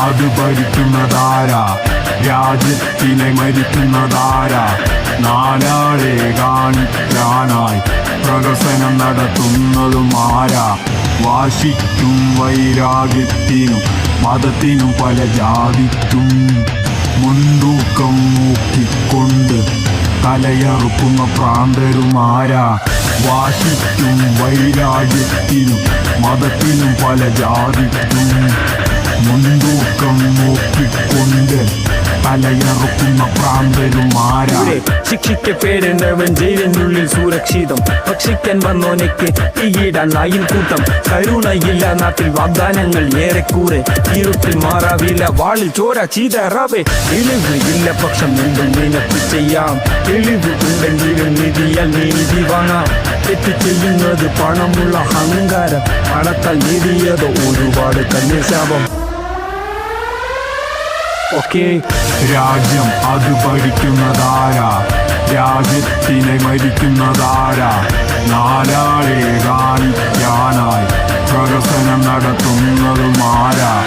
അത് ഭരിക്കുന്നതാരാ? രാജ്യത്തിനെ മരിക്കുന്നതാരാ? നാലാളെ കാണിക്കാനായി പ്രഹസനം നടത്തുന്നതും ആരാ? വാശിക്കും വൈരാഗ്യത്തിനും മതത്തിനും പല ജാതിക്കും മുൻതൂക്കം നോക്കിക്കൊണ്ട് തലയറുക്കുന്ന പ്രാന്തരുമാരാ? വാശിക്കും വൈരാഗ്യത്തിനും മതത്തിനും പല ജാതിക്കും മുൻതൂക്കം നോക്കിക്കൊണ്ട് തലയറുക്കുന്ന പ്രാന്തരുമാരാ? ശിക്ഷിക്കപ്പെടേണ്ടവൻ ജയിലിനുള്ളിൽ സുരക്ഷിതം. ഭക്ഷിക്കാൻ വന്നോനയ്ക്ക് തീയിടാൻ നായിൻ കൂട്ടം. കരുണയില്ല നാട്ടിൽ വാഗ്ദാനങ്ങൾ ഏറെക്കൂറെ. ഇരുട്ടിൽ മാറാവില്ല വാളിൽ ചോര ചീതറാവേ. എളിവ് ഇല്ല പക്ഷം എന്തും നിനക്ക് ചെയ്യാം. എളിവ് ഉണ്ടെങ്കിലും നിധിയാൽ നീതി വാങ്ങാം. തെറ്റ് ചെയ്യുന്നത് പണമുള്ള അഹങ്കാരം. പണത്താൽ നേടിയത് ഒരുപാട് കല്ലിൽ ശാപം. രാജ്യം അത് ഭരിക്കുന്നതാരാ? രാജ്യത്തിനെ മരിക്കുന്നതാരാ? നാലാളെ കാണിക്കാനായി പ്രഹസനം നടത്തുന്നതുമാരാ?